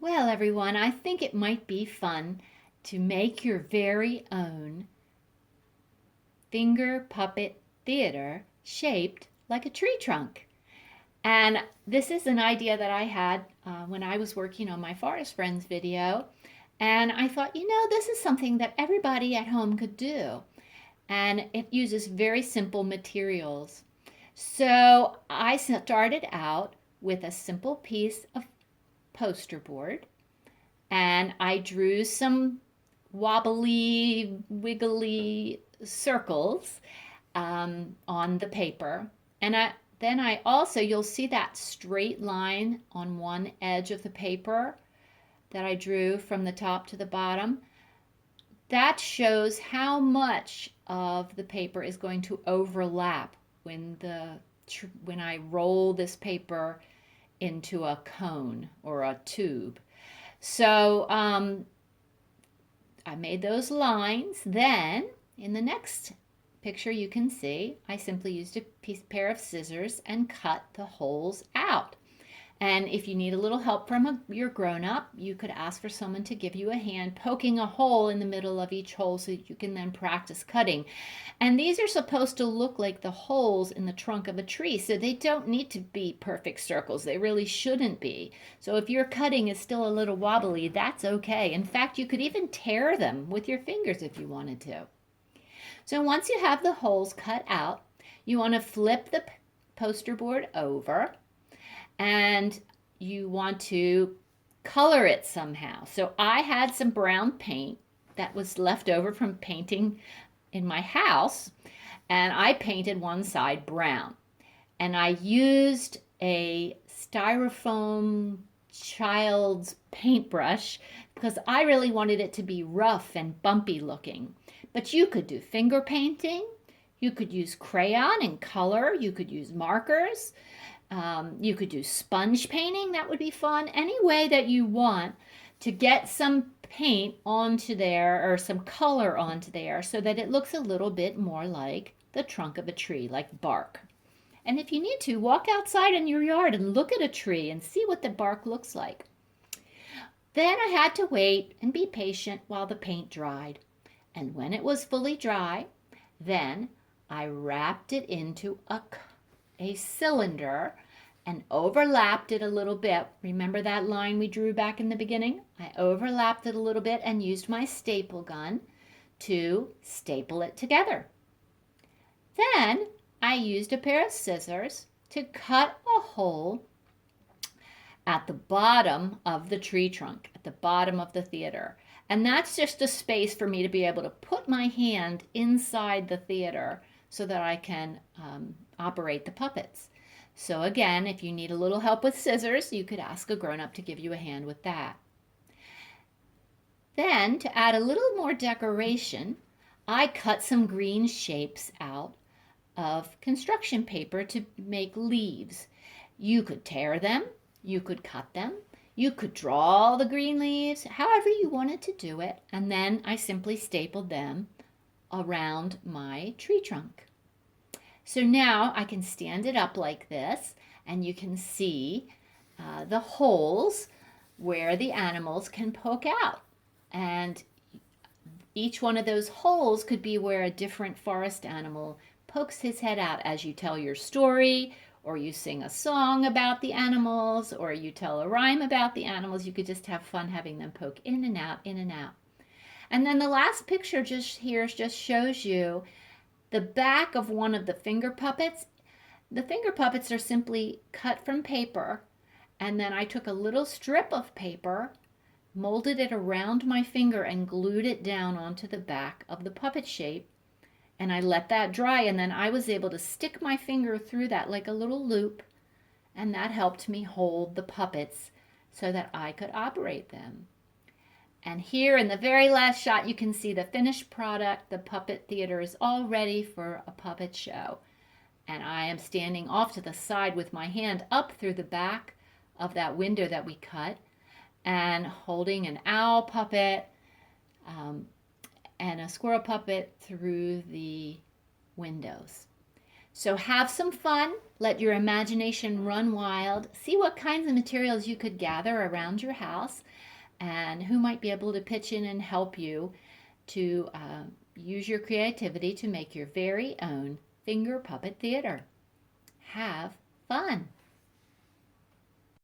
Well, everyone, I think it might be fun to make your very own finger puppet theater shaped like a tree trunk. And this is an idea that I had when I was working on my Forest Friends video. And I thought, this is something that everybody at home could do. And it uses very simple materials. So I started out with a simple piece of poster board and I drew some wobbly, wiggly circles on the paper. Then I also, you'll see that straight line on one edge of the paper that I drew from the top to the bottom. That shows how much of the paper is going to overlap when I roll this paper into a cone or a tube. So I made those lines. Then in the next picture you can see I simply used a pair of scissors and cut the holes out. And if you need a little help from your grown-up, you could ask for someone to give you a hand poking a hole in the middle of each hole so you can then practice cutting. And these are supposed to look like the holes in the trunk of a tree, so they don't need to be perfect circles. They really shouldn't be. So if your cutting is still a little wobbly, that's okay. In fact, you could even tear them with your fingers if you wanted to. So once you have the holes cut out, you want to flip the poster board over and you want to color it somehow. So I had some brown paint that was left over from painting in my house, and I painted one side brown. And I used a styrofoam child's paintbrush because I really wanted it to be rough and bumpy looking. But you could do finger painting, you could use crayon and color, you could use markers. You could do sponge painting, that would be fun. Any way that you want to get some paint onto there or some color onto there so that it looks a little bit more like the trunk of a tree, like bark. And if you need to, walk outside in your yard and look at a tree and see what the bark looks like. Then I had to wait and be patient while the paint dried. And when it was fully dry, then I wrapped it into a cylinder and overlapped it a little bit. Remember that line we drew back in the beginning? I overlapped it a little bit and used my staple gun to staple it together. Then I used a pair of scissors to cut a hole at the bottom of the tree trunk, at the bottom of the theater. And that's just a space for me to be able to put my hand inside the theater so that I can operate the puppets. So again, if you need a little help with scissors, you could ask a grown-up to give you a hand with that. Then, to add a little more decoration, I cut some green shapes out of construction paper to make leaves. You could tear them, you could cut them, you could draw the green leaves, however you wanted to do it, and then I simply stapled them around my tree trunk. So now I can stand it up like this, and you can see the holes where the animals can poke out. And each one of those holes could be where a different forest animal pokes his head out as you tell your story, or you sing a song about the animals, or you tell a rhyme about the animals. You could just have fun having them poke in and out, in and out. And then the last picture just shows you the back of one of the finger puppets. The finger puppets are simply cut from paper, and then I took a little strip of paper, molded it around my finger, and glued it down onto the back of the puppet shape. And I let that dry, and then I was able to stick my finger through that like a little loop, and that helped me hold the puppets so that I could operate them. And here in the very last shot, you can see the finished product. The puppet theater is all ready for a puppet show. And I am standing off to the side with my hand up through the back of that window that we cut and holding an owl puppet and a squirrel puppet through the windows. So have some fun, let your imagination run wild, see what kinds of materials you could gather around your house, and who might be able to pitch in and help you to use your creativity to make your very own finger puppet theater. Have fun!